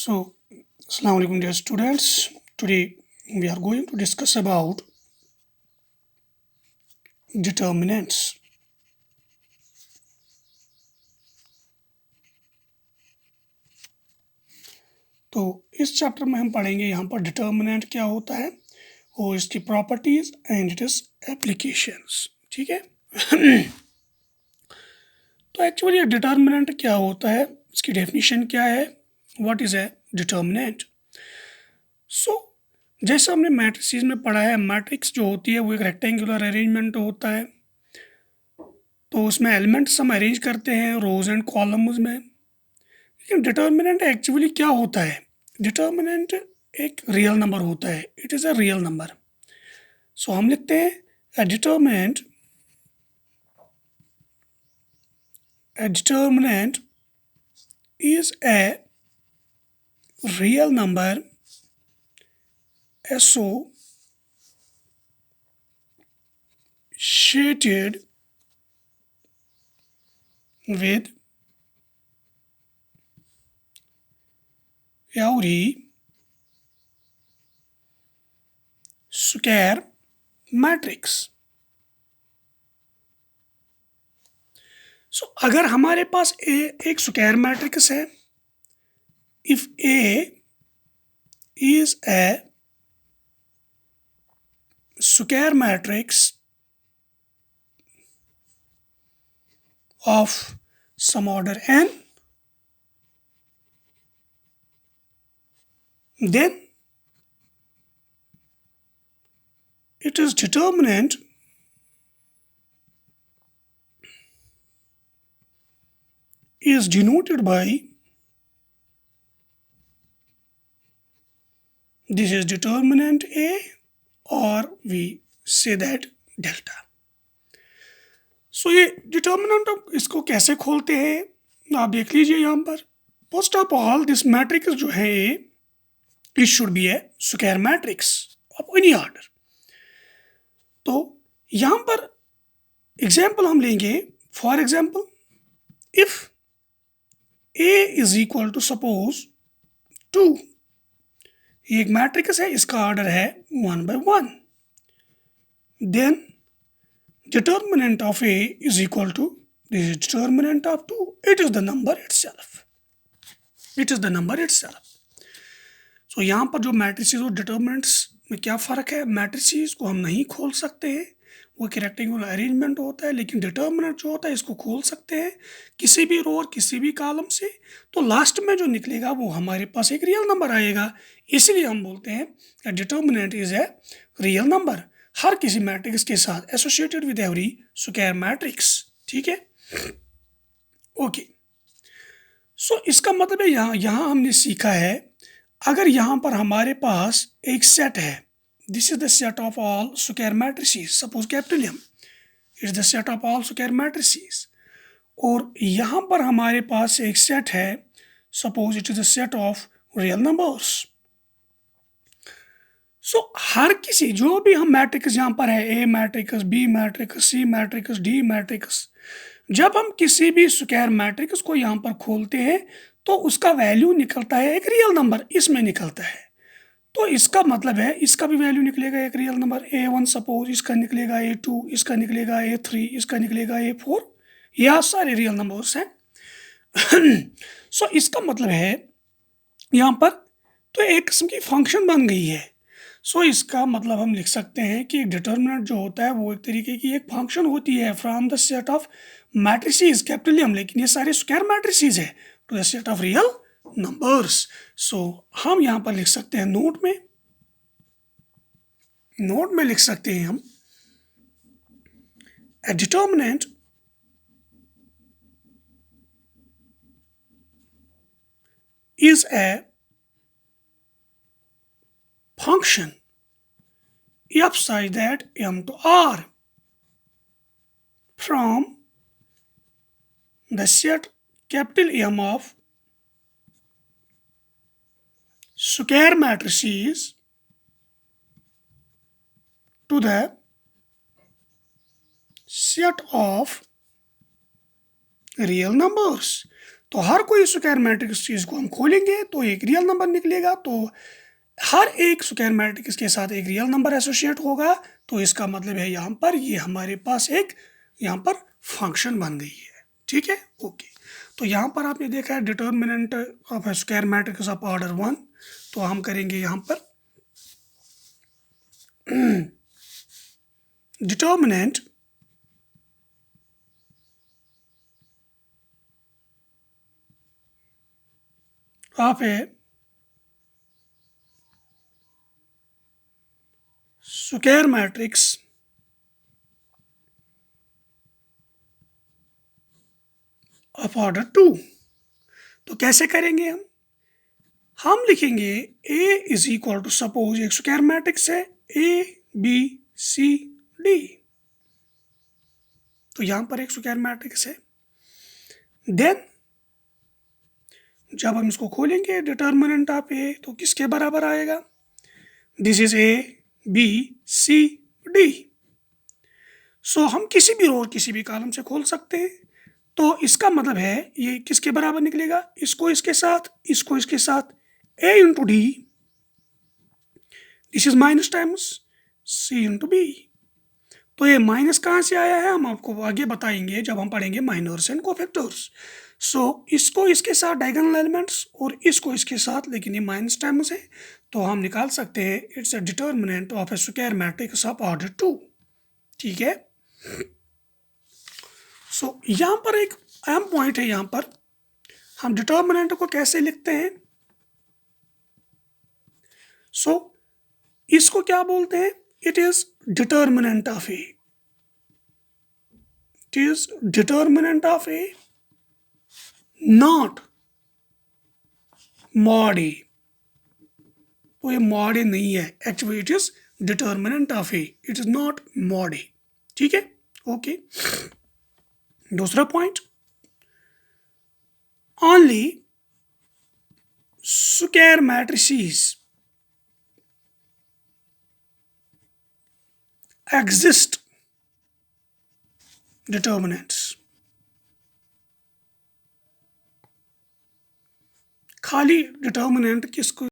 So, Assalamu alaikum dear students. Today we are going to discuss about determinants. तो इस chapter में हम पढ़ेंगे यहाँ पर डिटर्मिनेंट क्या होता है और इसकी properties and it is applications. ठीक है। तो एक्चुअली ये डिटर्मिनेंट क्या होता है, इसकी डेफिनेशन क्या है, व्हाट इज ए डिटर्मिनेंट। सो जैसे हमने मैट्रिसेस में पढ़ा है, मैट्रिक्स जो होती है वो एक रेक्टेंगुलर अरेंजमेंट होता है। तो उसमें एलिमेंट्स हम अरेंज करते हैं रोज एंड कॉलम्स में। लेकिन डिटर्मिनेंट एक्चुअली क्या होता है? डिटर्मिनेंट एक रियल नंबर होता है, it is a real number. So हम लिखते हैं a determinant is a real number associated with every square matrix। सो अगर हमारे पास एक स्क्वायर मैट्रिक्स है, if A is a square matrix of some order n, then its determinant is denoted by this is determinant A, or we say that delta। सो ये determinant इसको कैसे खोलते हैं आप देख लीजिए यहाँ पर। First of all this matrix जो है it should be a square matrix of any order. तो यहाँ पर एग्जाम्पल हम लेंगे। For example if A is equal to suppose 2, ये एक मैट्रिक्स है, इसका ऑर्डर है 1/1, then determinant of A is equal to this is determinant of 2. It is the number itself. It is the number itself. So यहाँ पर जो matrices और determinants में क्या फ़र्क है? मैट्रिसेस को हम नहीं खोल सकते हैं, वो एक रेक्टेंगुलर अरेंजमेंट होता है। लेकिन डिटर्मिनेंट जो होता है इसको खोल सकते हैं किसी भी रो और किसी भी कॉलम से। तो लास्ट में जो निकलेगा वो हमारे पास एक रियल नंबर आएगा। इसलिए हम बोलते हैं determinant is a real number, हर किसी मैट्रिक्स के साथ associated with every square matrix. ठीक है, ओके। सो इसका मतलब है यहाँ हमने सीखा है, अगर यहाँ पर हमारे पास एक सेट है, this is the set of all square matrices, suppose capital M is the set of all square matrices, और यहाँ पर हमारे पास एक सेट है, suppose it is the set of real numbers. So हर किसी जो भी हम मैट्रिक्स यहाँ पर है, A matrix, B matrix, C matrix, D matrix, जब हम किसी भी स्क्वायर मैट्रिक्स को यहाँ पर खोलते हैं तो उसका वैल्यू निकलता है एक रियल नंबर, इसमें निकलता है। तो इसका मतलब है इसका भी वैल्यू निकलेगा एक रियल नंबर, A1 सपोज, इसका निकलेगा A2, इसका निकलेगा A3, इसका निकलेगा A4, यह सारे रियल नंबर्स हैं। सो इसका मतलब है यहाँ पर तो एक किस्म की फंक्शन बन गई है। सो इसका मतलब हम लिख सकते हैं कि डिटर्मिनेंट जो होता है वो एक तरीके की एक फंक्शन होती है from the set of matrices capital M, लेकिन ये सारे स्क्वायर मैट्रिसेस है, to the set of real numbers. So हम यहाँ पर लिख सकते हैं नोट में लिख सकते हैं हम ए determinant is a function f such that m to r from the set capital M of square matrices to the set of real numbers। तो हर कोई स्क्वायर मैट्रिक्स चीज़ को हम खोलेंगे तो एक रियल नंबर निकलेगा, तो हर एक स्क्वायर मैट्रिक्स के साथ एक रियल नंबर एसोसिएट होगा, तो इसका मतलब है यहाँ पर ये हमारे पास एक यहाँ पर फंक्शन बन गई है। ठीक है, ओके। तो यहाँ पर आपने देखा है determinant of a square matrix of order 1, तो हम करेंगे यहाँ पर determinant of a square matrix of order 2। तो कैसे करेंगे हम लिखेंगे A is equal to, suppose एक स्क्वायर मैट्रिक्स है A B C D, तो यहां पर एक स्क्वायर मैट्रिक्स है। देन जब हम इसको खोलेंगे डिटर्मिनेंट ऑफ A, तो किसके बराबर आएगा? This is A B C D। सो हम किसी भी रो और किसी भी कॉलम से खोल सकते हैं, तो इसका मतलब है ये किसके बराबर निकलेगा? इसको इसके साथ, इसको इसके साथ, A into D, this is minus times C into B. तो ये माइनस कहाँ से आया है हम आपको आगे बताएंगे जब हम पढ़ेंगे माइनर्स एंड कोफैक्टर्स। सो इसको इसके साथ डायगोनल एलिमेंट्स और इसको इसके साथ, लेकिन ये माइनस टाइम्स है, तो हम निकाल सकते हैं it's a determinant of a square matrix of order 2। ठीक है, सो यहाँ पर एक अहम पॉइंट है, यहाँ पर हम डिटर्मिनेंट को कैसे लिखते हैं? सो इसको क्या बोलते हैं? It is determinant of A, it is determinant of A, not mod A. तो ये मॉड ए नहीं है, actually it is determinant of A, it is not mod A. ठीक है, ओके। दूसरा point, only square matrices exist determinants। खाली determinant किसको